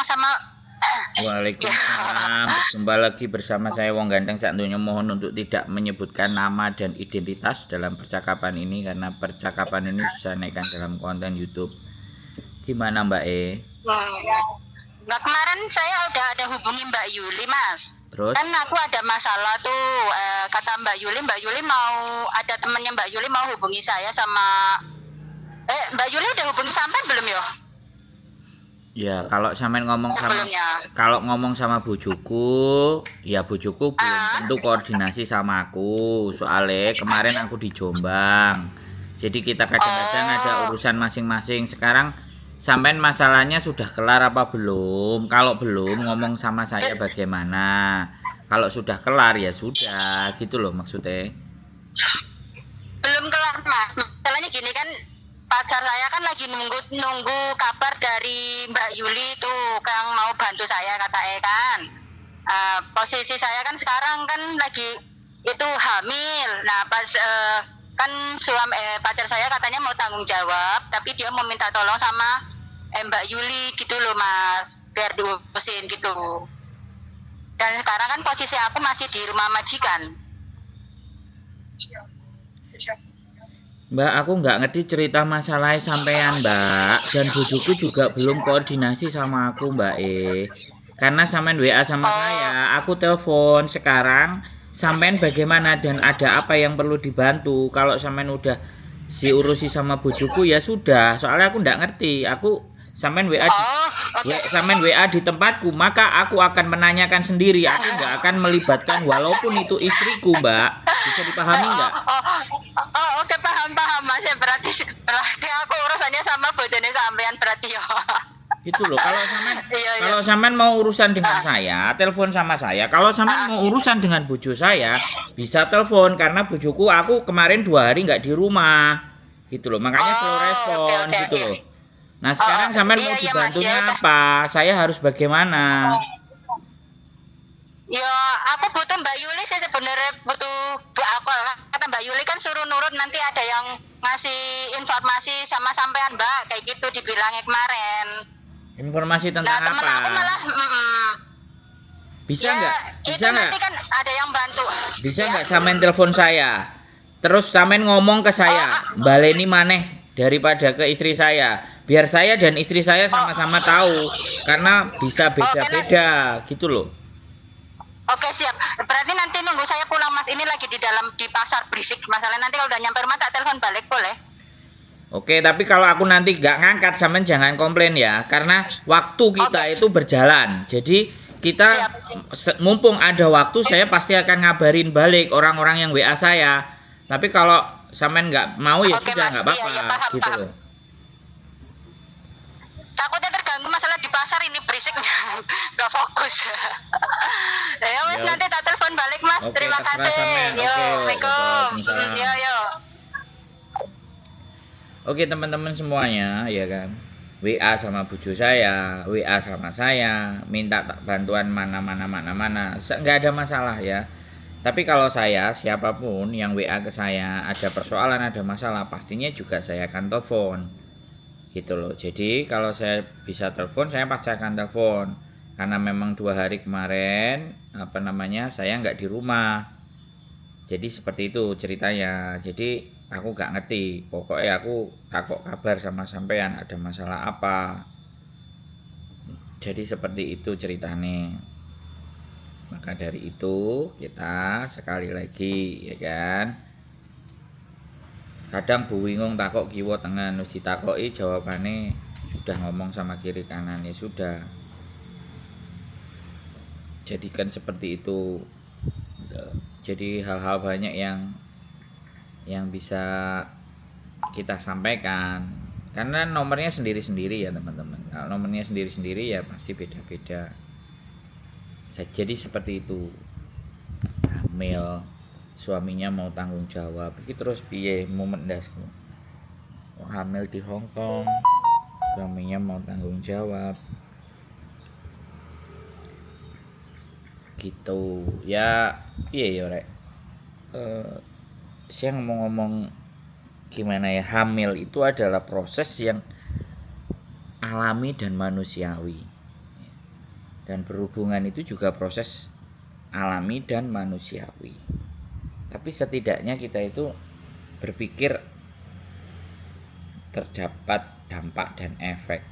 sama Waalaikumsalam. Jumpa lagi bersama saya Wong Ganteng sak donya. Mohon untuk tidak menyebutkan nama dan identitas dalam percakapan ini karena percakapan ini saya naikkan dalam konten YouTube. Gimana Mbak E? Nah, kemarin saya udah ada hubungi Mbak Yuli, Mas. Terus? Kan aku ada masalah tuh, kata Mbak Yuli mau ada temennya Mbak Yuli mau hubungi saya sama Mbak Yuli udah hubungi sampean belum yo? Ya kalau sampean ngomong Sebelumnya. kalau ngomong sama bojoku, ya bojoku belum tentu koordinasi sama aku. Soalnya kemarin aku di Jombang. Jadi kita kadang-kadang ada urusan masing-masing. Sekarang sampean masalahnya sudah kelar apa belum? Kalau belum ngomong sama saya bagaimana? Kalau sudah kelar ya sudah, gitu loh maksudnya. Belum kelar, Mas. Masalahnya gini kan, pacar saya kan lagi nunggu kabar dari Mbak Yuli tuh yang mau bantu saya kata kan. Posisi saya kan sekarang kan lagi itu hamil. Nah pas kan pacar saya katanya mau tanggung jawab, tapi dia mau minta tolong sama Mbak Yuli gitu loh Mas, biar diurusin gitu. Dan sekarang kan posisi aku masih di rumah majikan. Mbak, aku nggak ngerti cerita masalahnya sampean, Mbak. Dan bojoku juga belum koordinasi sama aku, Mbak E. Karena sampean WA sama saya, aku telepon sekarang. Sampean bagaimana dan ada apa yang perlu dibantu? Kalau sampean udah urusi sama bojoku ya sudah. Soalnya aku nggak ngerti. Sampean sampean WA di tempatku, maka aku akan menanyakan sendiri. Aku nggak akan melibatkan walaupun itu istriku, Mbak. Bisa dipahami nggak? Oke, paham Mas. Ya berarti aku urusannya sama bojone sampean berarti ya. Gitu loh. Kalau sampean mau urusan dengan saya, telepon sama saya. Kalau sampean mau urusan dengan bojo saya, bisa telepon karena bojoku aku kemarin 2 hari nggak di rumah. Gitu loh. Makanya slow respon gitu loh. Nah, sekarang sampean mau dibantunya apa? Saya harus bagaimana? Ya, aku butuh Mbak Yuli sih sebenarnya aku kata Mbak Yuli kan suruh nurut nanti ada yang ngasih informasi sama sampean Mbak kayak gitu dibilangnya kemarin. Informasi tentang nah, temen apa? Aku malah bisa nggak? Bisa nggak? Nanti kan ada yang bantu. Bisa nggak sampean telepon saya? Terus sampean ngomong ke saya, baleni maneh daripada ke istri saya. Biar saya dan istri saya sama-sama tahu karena bisa beda-beda gitu loh. Oke siap. Berarti nanti nunggu saya pulang Mas. Ini lagi di pasar berisik. Masalah nanti kalau udah nyampe rumah tak telepon balik boleh? Oke, tapi kalau aku nanti nggak ngangkat, sampean jangan komplain ya, karena waktu kita itu berjalan. Jadi kita mumpung ada waktu, saya pasti akan ngabarin balik orang-orang yang WA saya. Tapi kalau sampean nggak mau ya sudah nggak apa-apa, gitu loh. Takutnya terganggu masalah di pasar ini berisik nggak fokus. Ya wes nanti tak telepon balik Mas. Terima kasih. Yo, Assalamualaikum. Yo. Oke teman-teman semuanya ya kan, WA sama bojo saya, WA sama saya, minta bantuan mana, nggak ada masalah ya. Tapi kalau saya, siapapun yang WA ke saya ada persoalan, ada masalah, pastinya juga saya akan telepon gitu loh. Jadi kalau saya bisa telepon, saya pasti akan telepon. Karena memang 2 hari kemarin saya nggak di rumah. Jadi seperti itu ceritanya. Jadi aku nggak ngerti. Pokoknya aku takut kabar sama sampean ada masalah apa. Jadi seperti itu ceritanya. Maka dari itu kita sekali lagi ya kan. Kadang bingung takok kiwa tengah, terus ditakoki jawabannya sudah ngomong sama kiri kanan ya sudah. Jadikan seperti itu. Jadi hal-hal banyak yang bisa kita sampaikan karena nomornya sendiri-sendiri ya teman-teman. Kalau nomornya sendiri-sendiri ya pasti beda-beda. Jadi seperti itu. Hamil, suaminya mau tanggung jawab. Iki terus piye momen dasku. Hamil di Hong Kong, suaminya mau tanggung jawab. Gitu ya, piye ya rek. Saya ngomong gimana ya, hamil itu adalah proses yang alami dan manusiawi. Dan berhubungan itu juga proses alami dan manusiawi. Tapi setidaknya kita itu berpikir terdapat dampak dan efek.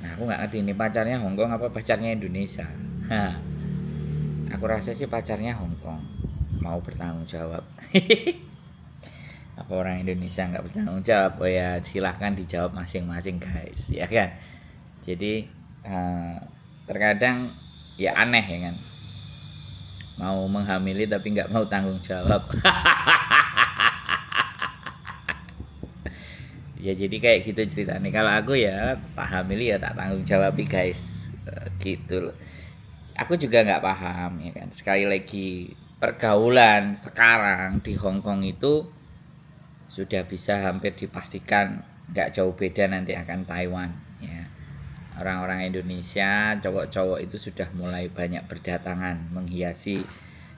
Nah, aku nggak ngerti ini pacarnya Hongkong apa pacarnya Indonesia. Aku rasa sih pacarnya Hongkong, mau bertanggung jawab. Apa orang Indonesia nggak bertanggung jawab? Oh ya, silahkan dijawab masing-masing guys, ya kan. Jadi terkadang ya aneh ya kan, mau menghamili tapi nggak mau tanggung jawab. Ya jadi kayak gitu ceritanya. Kalau aku ya tak hamili ya tak tanggung jawab guys. Gitu loh. Aku juga nggak paham ya kan. Sekali lagi pergaulan sekarang di Hongkong itu sudah bisa hampir dipastikan nggak jauh beda nanti akan Taiwan ya. Orang-orang Indonesia cowok-cowok itu sudah mulai banyak berdatangan menghiasi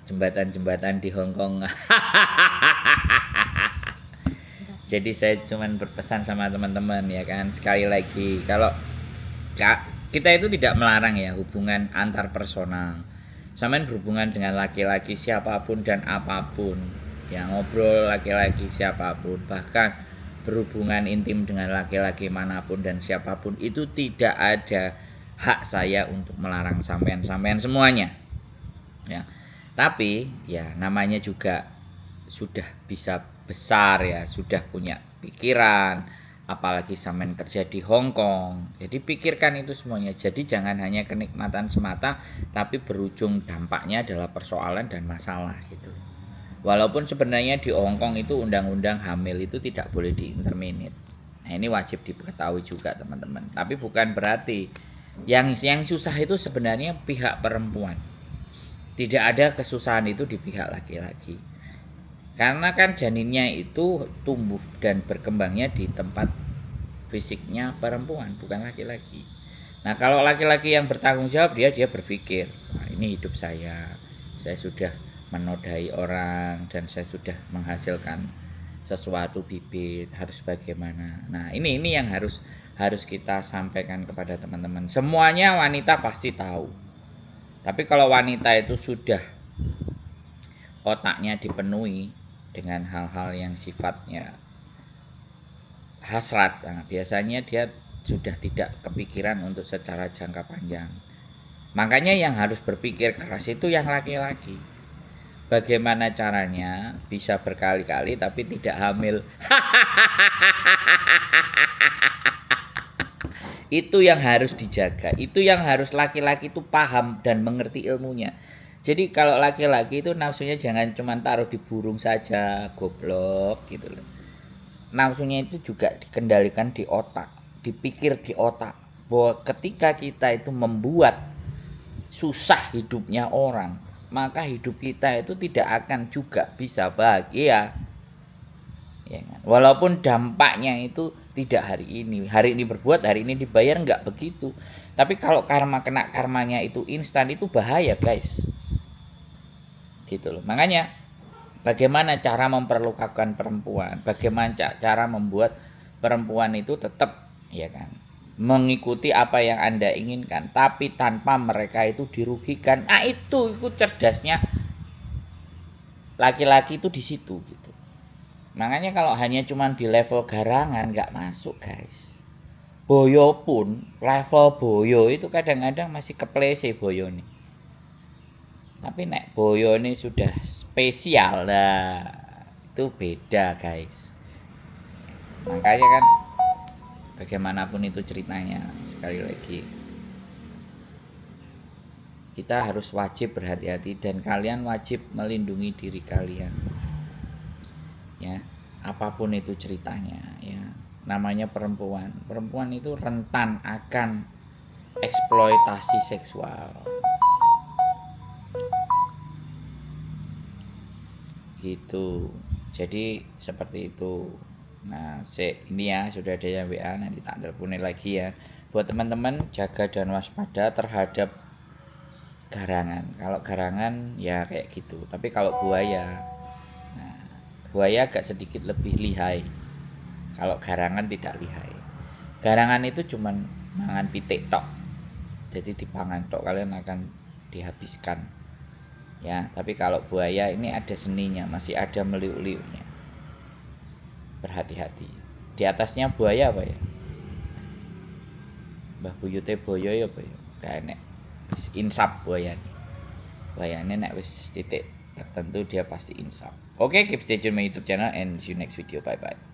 jembatan-jembatan di Hongkong. Jadi saya cuman berpesan sama teman-teman ya kan, sekali lagi kalau kita itu tidak melarang ya hubungan antar personal. Sampean berhubungan dengan laki-laki siapapun dan apapun, ya ngobrol laki-laki siapapun, bahkan berhubungan intim dengan laki-laki manapun dan siapapun, itu tidak ada hak saya untuk melarang sampean semuanya. Ya. Tapi ya namanya juga sudah bisa besar ya, sudah punya pikiran, apalagi sampean kerja di Hong Kong. Jadi pikirkan itu semuanya. Jadi jangan hanya kenikmatan semata, tapi berujung dampaknya adalah persoalan dan masalah gitu. Walaupun sebenarnya di Hong Kong itu undang-undang hamil itu tidak boleh diinterminate. Nah, ini wajib diketahui juga teman-teman. Tapi bukan berarti yang susah itu sebenarnya pihak perempuan. Tidak ada kesusahan itu di pihak laki-laki. Karena kan janinnya itu tumbuh dan berkembangnya di tempat fisiknya perempuan, bukan laki-laki. Nah, kalau laki-laki yang bertanggung jawab, dia berpikir, nah, ini hidup saya sudah menodai orang dan saya sudah menghasilkan sesuatu bibit, harus bagaimana. Nah, ini yang harus kita sampaikan kepada teman-teman. Semuanya wanita pasti tahu. Tapi kalau wanita itu sudah otaknya dipenuhi dengan hal-hal yang sifatnya hasrat, nah, biasanya dia sudah tidak kepikiran untuk secara jangka panjang. Makanya yang harus berpikir keras itu yang laki-laki. Bagaimana caranya bisa berkali-kali tapi tidak hamil? Itu yang harus dijaga. Itu yang harus laki-laki itu paham dan mengerti ilmunya. Jadi kalau laki-laki itu nafsunya jangan cuma taruh di burung saja, goblok gitu loh. Nafsunya itu juga dikendalikan di otak, dipikir di otak. Bahwa ketika kita itu membuat susah hidupnya orang, maka hidup kita itu tidak akan juga bisa bahagia. Ya kan? Walaupun dampaknya itu tidak hari ini berbuat, hari ini dibayar, enggak begitu. Tapi kalau karma kena karmanya itu instan, itu bahaya guys. Gitu loh. Makanya bagaimana cara memperlakukan perempuan, bagaimana cara membuat perempuan itu tetap ya kan mengikuti apa yang Anda inginkan tapi tanpa mereka itu dirugikan. Nah, itu cerdasnya laki-laki itu di situ gitu. Makanya kalau hanya cuman di level garangan nggak masuk guys. Boyo pun level boyo itu kadang-kadang masih keplese boyo nih. Tapi nek boyo ini sudah spesial lah, itu beda guys. Makanya kan bagaimanapun itu ceritanya, sekali lagi kita harus wajib berhati-hati dan kalian wajib melindungi diri kalian. Ya, apapun itu ceritanya ya. Namanya perempuan itu rentan akan eksploitasi seksual. Gitu. Jadi seperti itu. Nah, ini ya sudah ada yang WA, nanti tak teleponin lagi ya. Buat teman-teman jaga dan waspada terhadap garangan. Kalau garangan ya kayak gitu. Tapi kalau buaya, nah, buaya agak sedikit lebih lihai. Kalau garangan tidak lihai. Garangan itu cuman mangan pitik tok. jadi dipangan tok kalian akan dihabiskan ya. Tapi kalau buaya ini ada seninya, masih ada meliuk-liuknya. Berhati-hati. Di atasnya buaya apa ya? Mbah buyute boyo ya apa ya? Gak enek. Wis insap buayane. Buayane nek wis titik tertentu dia pasti insap. Oke, keep stay tune my YouTube channel and see you next video. Bye bye.